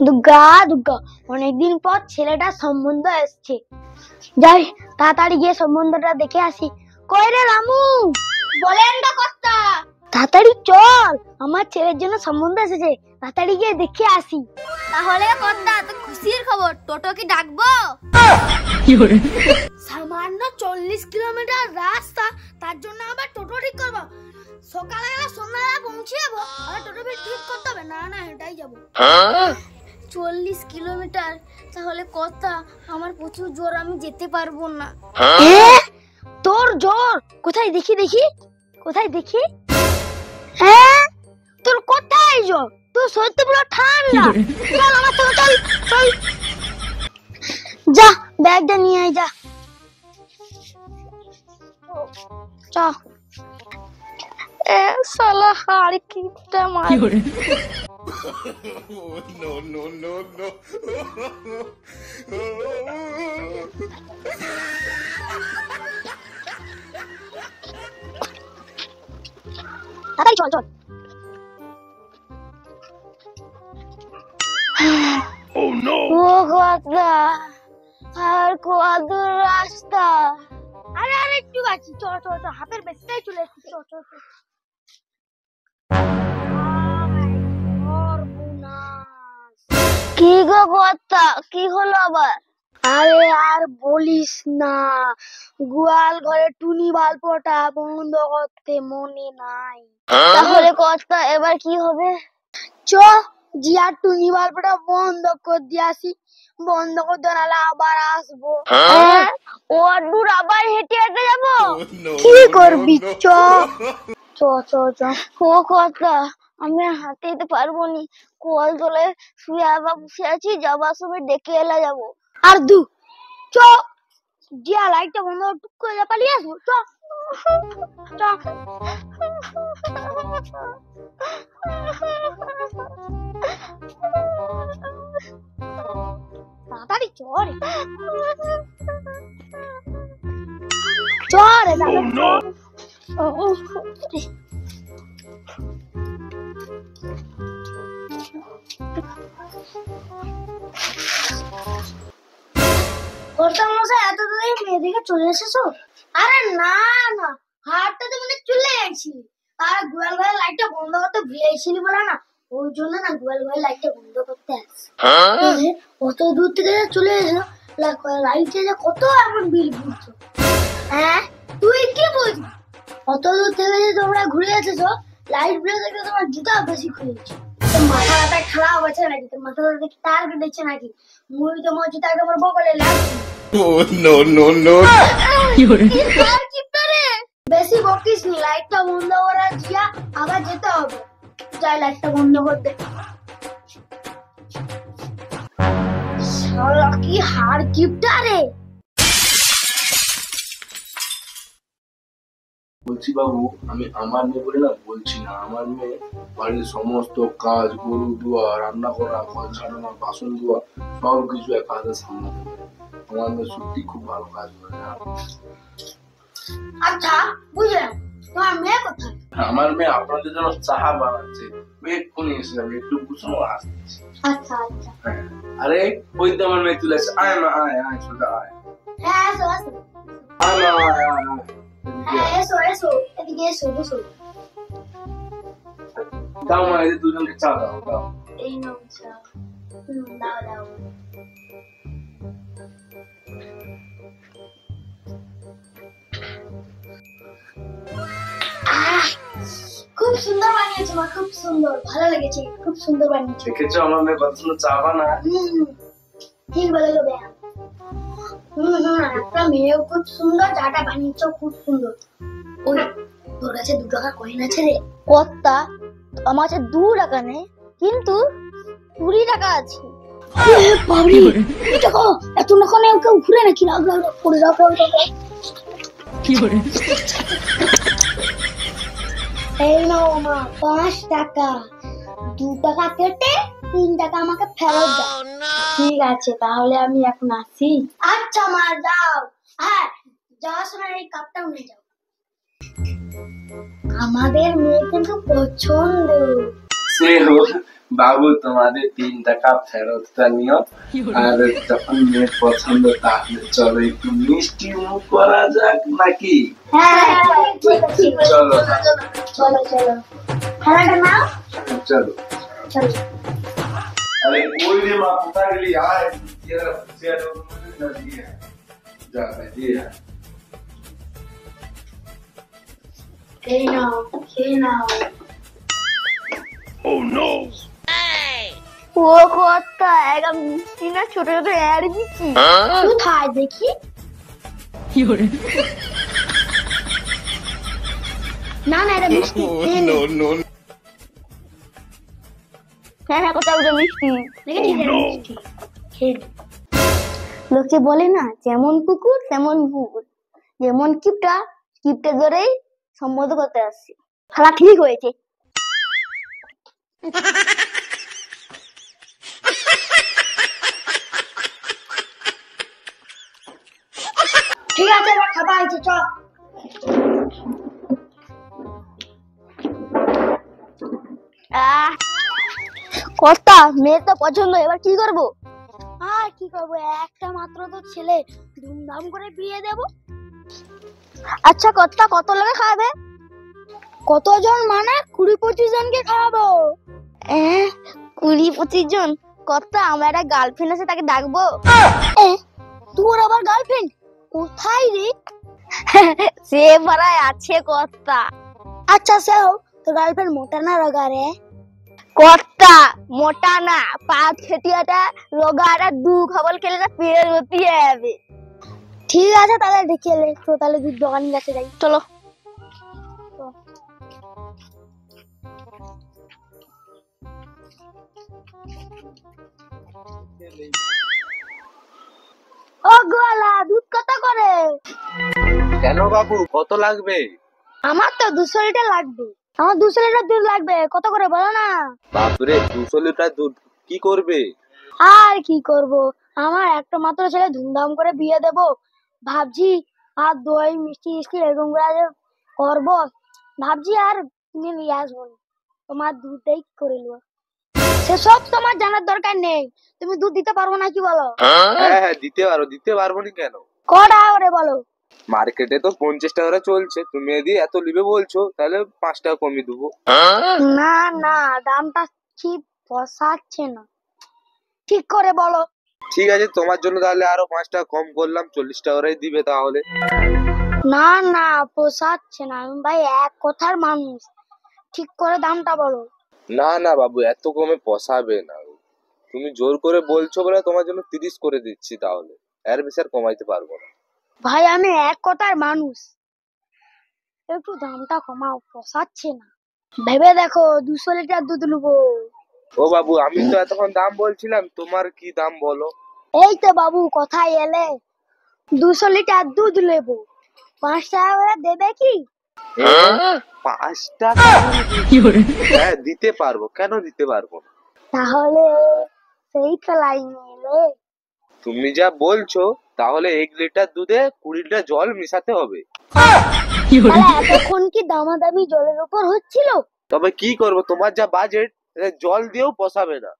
দুর্গা দুর্গা, অনেকদিন পর ছেলেটার সম্বন্ধ এসছে। যাই তাড়াতাড়ি গিয়ে সম্বন্ধটা দেখে আসি। কই রে রামু? বলেন না কর্তা। তাড়াতাড়ি চল, আমার ছেলের জন্য সম্বন্ধ এসেছে, তাড়াতাড়ি গিয়ে দেখে আসি। তাহলে কর্তা তো খুশির খবর, টোটো কি ডাকবো? সামান্য 40 কিলোমিটার রাস্তা, তার জন্য আবার টোটো ঠিক করবো? সকালবেলা সন্ধ্যাবেলা পৌঁছে যাবো, আবার টোটো ঠিক করতে হবে? না না, এটাই যাবো। 40 কিলোমিটার, তাহলে কর্তা আমার প্রচুর জোর, আমি যেতে পারবো না। তোর জোর কোথায় দেখি দেখি, কোথায় দেখি? হ্যাঁ, তোর কোথায় জোর? তোর সত্যি পুরো ঠান্ডা। চল আমার সাথে চল, চল যা, ব্যাগটা নিয়ে আয়, যা চ। শালা হাড় কিপটা মার। No, no, no, no. তাড়াতাড়ি চল চল। Oh no. ও কথা, আর কত রাস্তা? আরে আরে একটু বাকি, চল চল চল, হাতের বেশিটাই চলে এসেছি, চল চল চল। কি গো কথা, কি হলো আবার? আরে আর বলিস না, গোয়াল ঘরে টুনি বাল্বটা বন্ধ করতে মনে নাই। তাহলে কথা এবার কি হবে? চ জিয়া টুনি বাল্বটা বন্ধ করে দিয়ে আসি, বন্ধ করতে নাহলে আবার আসবো। ও দূর আবার হেঁটে হেঁটে যাবো? কি করবি? চ চ চ চ। ও কথা, আমি হাঁটতে যেতে পারবো নি, কল তলে শুয়ে আবার বসে আছি, যাবার সময় ডেকে এলা যাবো। আর দু চ জিয়া লাইটটা বন্ধ টুক করে পালিয়ে আসবো। চ চ। তাড়াতাড়ি চল, চল রে দাদা। এত দূরে মেয়েদিকে চলে এসেছো? আরে না না, হাটটা তো মানে চলে গেছি, আর গোয়াল ঘরের লাইটটা বন্ধ করতে ভুলেছিলি বলে না, ওই জন্য না গোয়াল ঘরের লাইটটা বন্ধ করতে আসছি। কত দূর থেকে চলে এসো, লাইটে যে কত এমন বিল বুঝছো? হ্যাঁ তুই কি বুঝবি? কত দূর থেকে যে তোমরা ঘুরে এসেছো, লাইট বিল দেখে তোমার জুতা বেশি খুলেছে। মাথা ব্যথা খারাপ আছে নাকি? তোর মাথা ব্যথা দেখি তার কেটেছে নাকি? মুই তোমার জুতাকে আমার বগলে লাগছে। Oh no, no, no. বেশি বকিস নি, লাইটটা বন্ধ করা জিয়া, আবার যেতে হবে। যাই লাইটটা বন্ধ করতে। শালা কি হাড় কিপটা রে। বলছি বাবু, আমি আমার মেয়ে বলে না বলছি না, আমার মেয়ে বাড়ির সমস্ত কাজ, গরু ধোয়া, রান্না করা, ঘর ঝাড়ানো, বাসন ধোয়া, সব কিছু একা হাতে সামলাতে পারে। আমার মেয়ে সত্যি খুব ভালো কাজ করে। আচ্ছা বুঝলাম, তোমার মেয়ে কোথায়? আমার মেয়ে আপনাদের জন্য চাহা বানাচ্ছে, এক্ষুনি এসে যাবে, একটু বুঝো আসতেছি। আচ্ছা আচ্ছা। হ্যাঁ, আরে ওই তো আমার মেয়ে চলে এসে, আয় মা আয়, আয় সোজা আয়। হ্যাঁ এসো এসো। আয় মা আয়, আয় আয়। হ্যাঁ এসো এসো, এদিকে এসো বসো। দাও মা, এদের দুজনকে চা দাও, দাও। এই নাও চা। দাও দাও। খুব সুন্দর বানিয়েছো মা, খুব সুন্দর, ভালো লেগেছে, খুব সুন্দর বানিয়েছো। দেখেছো আমার মেয়ে কত সুন্দর চা বানায়? ঠিক বলেছো বেয়া। একটা মেয়েও খুব সুন্দর, চাটা বানিয়েছো খুব সুন্দর। ওই তোর কাছে 2 টাকা কয়েন আছে রে? কর্তা আমার কাছে 2 টাকা নেই, কিন্তু 20 টাকা আছে। বাবরি দেখো, এত টাকা নেই, কেউ ঘুরে নাকি? রাখ রাখ রাখ করে রাখ রাখ রাখ। কি করে? এই নাও মা 5 টাকা, 2 টাকা কেটে 3 টাকা আমাকে ফেরত দাও। ঠিক আছে, তাহলে আমি এখন আসি। আচ্ছা মা যাও। হ্যাঁ, যাওয়ার সময় এই কাপটাও নিয়ে যাও। আমাদের মেয়ে কিন্তু পছন্দ। স্নেহ বাবু তোমাদের 3 টাকা ফেরতটা নিও, আর যখন মেয়ে পছন্দ তাহলে চলো একটু মিষ্টি মুখ করা যাক নাকি? হ্যাঁ ঠিক আছে চলো চলো চলো খেলাটা নাও চলো। চলো अरे कोई नहीं माँ पता के लिए आए ये शेयर ना दिए जा दिए খেয়ে নাও খেয়ে নাও ও কর্তা একটা মিষ্টি না ছোট ছোট এর দিচ্ছি কোথায় দেখি না না এটা মিষ্টি খেয়ে নে। No, no, হ্যাঁ হ্যাঁ কোথাও যে মিষ্টি দেখেছি মিষ্টি খেয়ে নে। লোকে বলে না যেমন কুকুর তেমন কুকুর, যেমন কিপটা কিপটে ধরেই সম্বোধন করতে আসছে। খেলা ঠিক হয়েছে। ঠিক আছে এবার খাবার হয়েছে চ। কর্তা মেয়ে তো পছন্দ, এবার কি করবো? আর কি করবো, একটা মাত্র তো ছেলে, ধুমধাম করে বিয়ে দেব। আচ্ছা কর্তা কত লোকে খাওয়াবে? কতজন মানে 20-25 জনকে খাওয়াবো। 20-25 জন? কর্তা আমার একটা গার্লফ্রেন্ড আছে, তাকে ডাকবো। তোর আবার গার্লফ্রেন্ড কোথায় রে? সে পাড়ায় আছে কর্তা। আচ্ছা সে হোক, তোর গার্লফ্রেন্ড মোটা না রোগা রে? কর্তা মোটা না, পাত খেটিয়াটা রোগাটা, দু খাবল খেলে না পেটের গতি যাবে। ঠিক আছে তাহলে দেখিয়ে লে তো, তাহলে দুধ দোকানের কাছে যাই চলো। ও গোলা দুধ কত করে? কেন বাবু কত লাগবে? আমার তো 200 লিটার লাগবে। আমার 200 লিটার দুধ লাগবে, কত করে বলো না? বাপরে 200 লিটার দুধ কি করবে? আর কি করব, আমার একটা মাত্র ছেলে, ধুমধাম করে বিয়ে দেব ভাবছি। আর দই মিষ্টি মিষ্টি এরকম করে করবো ভাবছি, আর কিনে নিয়ে আসবো না। তোমার দুধটাই করে নেবো, সেসব তোমার জানার দরকার নেই। তুমি দুধ দিতে পারবো না কি বলো? হ্যাঁ দিতে পারবো না কেন? কটা করে বলো? মার্কেটে তো 50 টাকা করে চলছে, তুমি যদি এত নিবে বলছো তাহলে 5 টাকা কমিয়ে দেবো। না না দামটা ঠিক পোষাচ্ছে না, ঠিক করে বলো। ঠিক আছে তোমার জন্য তাহলে আরো 5 টাকা কম করলাম, 40 টাকা করেই দিবে তাহলে। না না পোষাচ্ছে না, আমি ভাই এক কথার মানুষ, ঠিক করে দামটা বলো। না না বাবু এত কমে পোষাবে না, তুমি জোর করে বলছো বলে তোমার জন্য 30 করে দিচ্ছি, তাহলে এর বেশি আর কমাইতে পারবো না। ভাই আমি এক কথার মানুষ, একটু দামটা কমাও, পোষাচ্ছে না। ভেবে দেখো 200 লিটার দুধ নেবো। ও বাবু আমি তো এতক্ষণ দাম বলছিলাম, তোমার কি দাম বলো? এই তো বাবু কথায় এলে, 200 লিটার দুধ নেবো, 5 টাকা করে দেবে কি? 5 টাকা? হ্যাঁ দিতে পারবো, কেন দিতে পারবো না? তাহলে সেই খেলাই নিলে। তুমি যা বলছো তাহলে 1 লিটার দুধে 20 লিটার জল মিশাতে হবে। তাহলে এতক্ষণ কি দামাদামি জলের উপর হচ্ছিল? তবে কি করবো, তোমার যা বাজেট জল দিয়েও পোষাবে না।